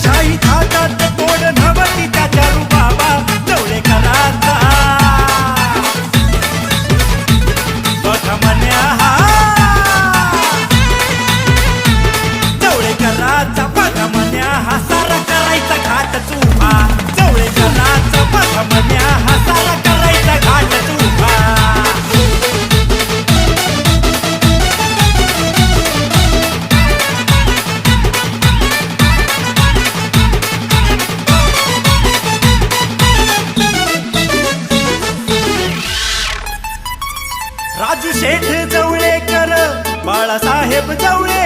शाही थाटात तोड नवती त्याच्या रुबाबा जवळेकरांचा बघा म्हण्या हा जवळेकरांचा बघा म्हण्या हा सारा करायचा घाट चुभा जवळेकरांचा बघा म्हण्या हा सारा करायचा घाट चुभा राजू शेठ जवळेकर बाळासाहेब जवळे